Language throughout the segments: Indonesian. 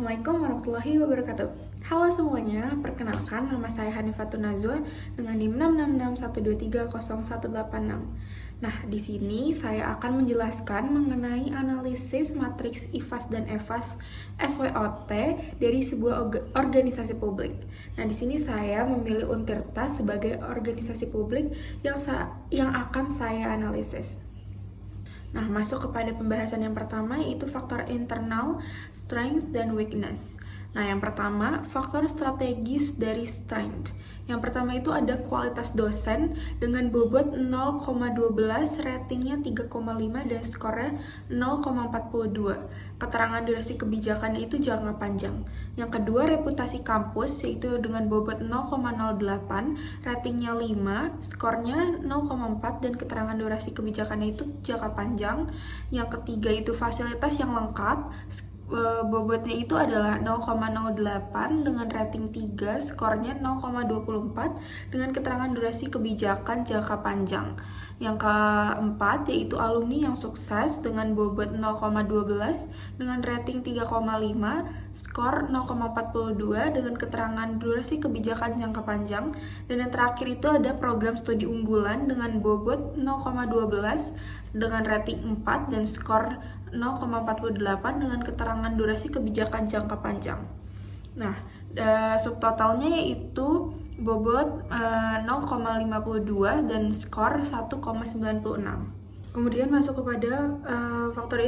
Assalamualaikum warahmatullahi wabarakatuh. Halo semuanya, perkenalkan nama saya Hanifatun Nazwa dengan NIM 666123018. Nah, di sini saya akan menjelaskan mengenai analisis matriks IFAS dan EFAS SWOT dari sebuah organisasi publik. Nah, di sini saya memilih Untirta sebagai organisasi publik yang akan saya analisis. Nah, masuk kepada pembahasan yang pertama, yaitu faktor internal, strength, dan weakness. Nah, yang pertama, faktor strategis dari strength. Yang pertama itu ada kualitas dosen dengan bobot 0,12, ratingnya 3,5, dan skornya 0,42. Keterangan durasi kebijakannya itu jangka panjang. Yang kedua, reputasi kampus, yaitu dengan bobot 0,08, ratingnya 5, skornya 0,4, dan keterangan durasi kebijakannya itu jangka panjang. Yang ketiga itu fasilitas yang lengkap, bobotnya itu adalah 0,08 dengan rating 3, skornya 0,24 dengan keterangan durasi kebijakan jangka panjang. Yang keempat yaitu alumni yang sukses dengan bobot 0,12 dengan rating 3,5, skor 0,42 dengan keterangan durasi kebijakan jangka panjang. Dan yang terakhir itu ada program studi unggulan dengan bobot 0,12 dengan rating 4 dan skor 0,48 dengan keterangan durasi kebijakan jangka panjang. Nah, subtotalnya yaitu bobot 0,52 dan skor 1,96. Kemudian masuk kepada faktor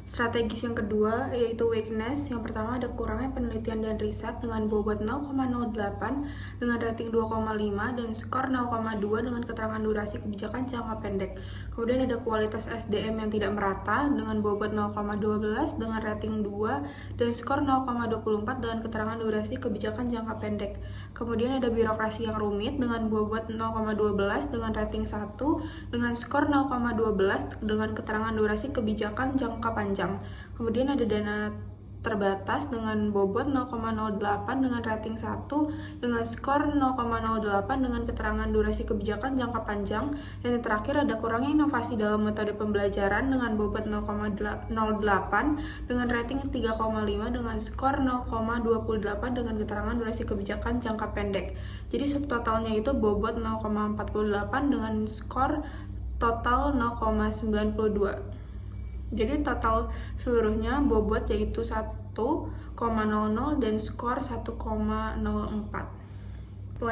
strategis yang kedua, yaitu weakness. Yang pertama ada kurangnya penelitian dan riset dengan bobot 0,08 dengan rating 2,5 dan skor 0,2 dengan keterangan durasi kebijakan jangka pendek. Kemudian ada kualitas SDM yang tidak merata dengan bobot 0,12 dengan rating 2 dan skor 0,24 dengan keterangan durasi kebijakan jangka pendek. Kemudian ada birokrasi yang rumit dengan bobot 0,12 dengan rating 1 dengan skor 0,12 dengan keterangan durasi kebijakan jangka panjang. Kemudian ada dana terbatas dengan bobot 0,08 dengan rating 1 dengan skor 0,08 dengan keterangan durasi kebijakan jangka panjang. Dan yang terakhir ada kurangnya inovasi dalam metode pembelajaran dengan bobot 0,08 dengan rating 3,5 dengan skor 0,28 dengan keterangan durasi kebijakan jangka pendek. Jadi subtotalnya itu bobot 0,48 dengan skor total 0,92. Jadi total seluruhnya bobot yaitu 1,00 dan skor 1,04.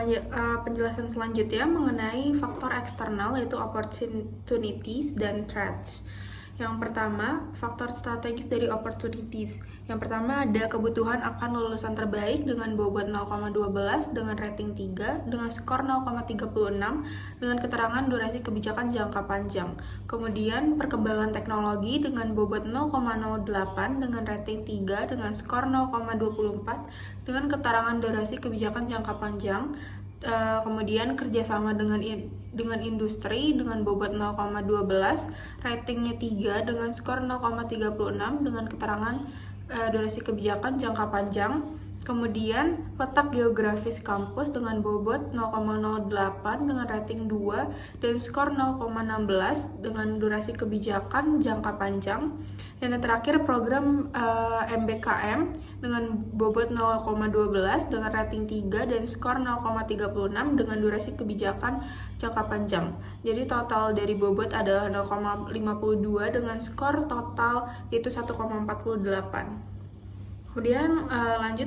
Penjelasan selanjutnya mengenai faktor eksternal yaitu opportunities dan threats. Yang pertama, faktor strategis dari opportunities. Yang pertama ada kebutuhan akan lulusan terbaik dengan bobot 0,12 dengan rating 3 dengan skor 0,36 dengan keterangan durasi kebijakan jangka panjang. Kemudian perkembangan teknologi dengan bobot 0,08 dengan rating 3 dengan skor 0,24 dengan keterangan durasi kebijakan jangka panjang. Kemudian kerjasama dengan industri dengan bobot 0,12, ratingnya 3 dengan skor 0,36 dengan keterangan durasi kebijakan jangka panjang. Kemudian letak geografis kampus dengan bobot 0,08 dengan rating 2 dan skor 0,16 dengan durasi kebijakan jangka panjang. Dan yang terakhir program MBKM dengan bobot 0,12 dengan rating 3 dan skor 0,36 dengan durasi kebijakan jangka panjang. Jadi total dari bobot adalah 0,52 dengan skor total yaitu 1,48. Kemudian lanjut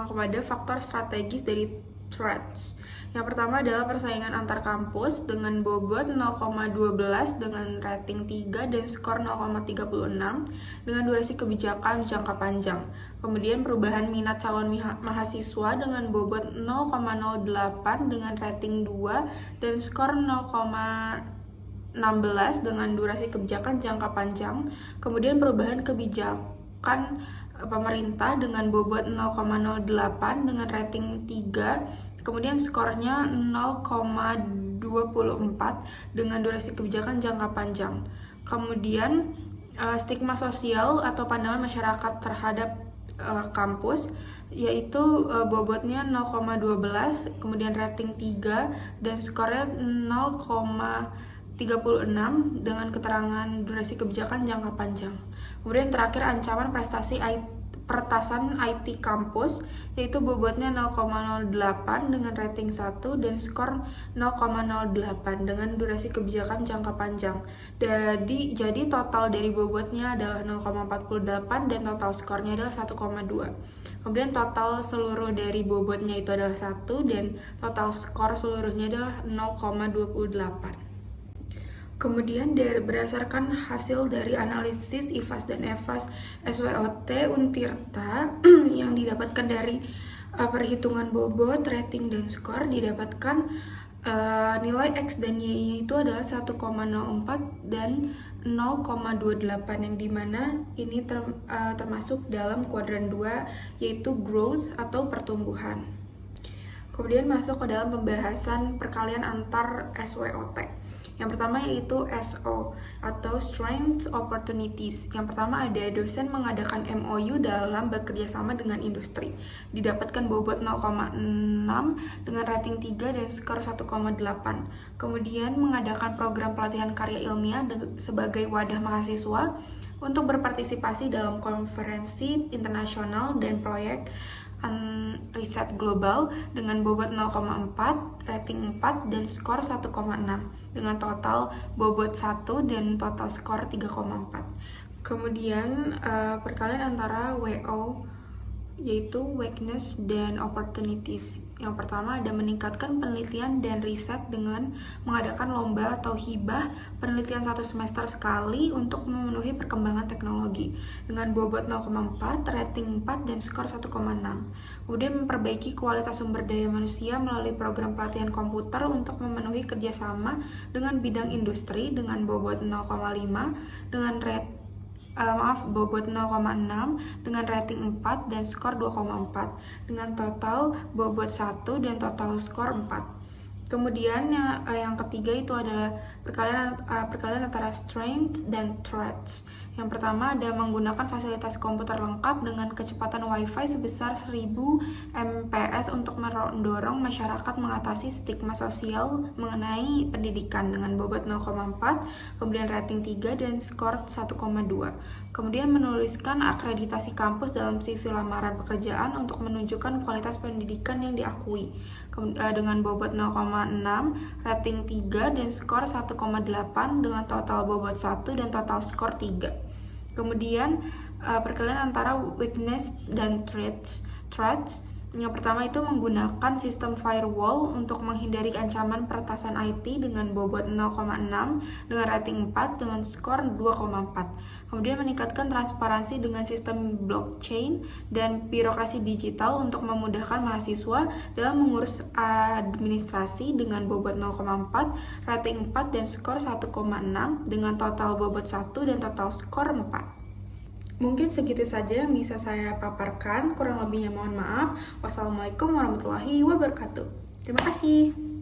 kepada faktor strategis dari threats. Yang pertama adalah persaingan antar kampus dengan bobot 0,12 dengan rating 3 dan skor 0,36 dengan durasi kebijakan jangka panjang. Kemudian perubahan minat calon mahasiswa dengan bobot 0,08 dengan rating 2 dan skor 0,16 dengan durasi kebijakan jangka panjang. Kemudian perubahan kebijakan pemerintah dengan bobot 0,08 dengan rating 3, kemudian skornya 0,24 dengan durasi kebijakan jangka panjang. Kemudian stigma sosial atau pandangan masyarakat terhadap kampus yaitu bobotnya 0,12, kemudian rating 3 dan skornya 0,36 dengan keterangan durasi kebijakan jangka panjang. Kemudian terakhir ancaman peretasan IT kampus, yaitu bobotnya 0,08 dengan rating 1 dan skor 0,08 dengan durasi kebijakan jangka panjang. Jadi total dari bobotnya adalah 0,48 dan total skornya adalah 1,2. Kemudian total seluruh dari bobotnya itu adalah 1 dan total skor seluruhnya adalah 0,28. Kemudian berdasarkan hasil dari analisis IFAS dan EFAS SWOT Untirta yang didapatkan dari perhitungan bobot, rating, dan skor, didapatkan nilai X dan Y itu adalah 1,04 dan 0,28, yang dimana ini termasuk dalam kuadran 2, yaitu growth atau pertumbuhan. Kemudian masuk ke dalam pembahasan perkalian antar SWOT. Yang pertama yaitu SO atau Strengths Opportunities. Yang pertama ada dosen mengadakan MOU dalam bekerjasama dengan industri. Didapatkan bobot 0,6 dengan rating 3 dan skor 1,8. Kemudian mengadakan program pelatihan karya ilmiah sebagai wadah mahasiswa untuk berpartisipasi dalam konferensi internasional dan proyek riset global dengan bobot 0,4, rating 4, dan skor 1,6 dengan total bobot 1 dan total skor 3,4. Kemudian perkalian antara WO yaitu weakness dan opportunities. Yang pertama ada meningkatkan penelitian dan riset dengan mengadakan lomba atau hibah penelitian 1 semester sekali untuk memenuhi perkembangan teknologi dengan bobot 0,4, rating 4, dan skor 1,6. Kemudian memperbaiki kualitas sumber daya manusia melalui program pelatihan komputer untuk memenuhi kerjasama dengan bidang industri dengan bobot 0,5 dengan bobot 0,6 dengan rating 4 dan skor 2,4 dengan total bobot 1 dan total skor 4. Kemudian yang ketiga itu ada perkalian antara strength dan threats. Yang pertama ada menggunakan fasilitas komputer lengkap dengan kecepatan WiFi sebesar 1000 Mbps untuk mendorong masyarakat mengatasi stigma sosial mengenai pendidikan dengan bobot 0,4, kemudian rating 3 dan skor 1,2. Kemudian menuliskan akreditasi kampus dalam CV lamaran pekerjaan untuk menunjukkan kualitas pendidikan yang diakui dengan bobot 0,6, rating 3 dan skor 1,8 dengan total bobot 1 dan total skor 3. Kemudian perkalian antara weakness dan threats. Yang pertama itu menggunakan sistem firewall untuk menghindari ancaman peretasan IT dengan bobot 0,6 dengan rating 4 dengan skor 2,4. Kemudian meningkatkan transparansi dengan sistem blockchain dan birokrasi digital untuk memudahkan mahasiswa dalam mengurus administrasi dengan bobot 0,4, rating 4 dan skor 1,6 dengan total bobot 1 dan total skor 4. Mungkin segitu saja yang bisa saya paparkan, kurang lebihnya mohon maaf. Wassalamualaikum warahmatullahi wabarakatuh. Terima kasih.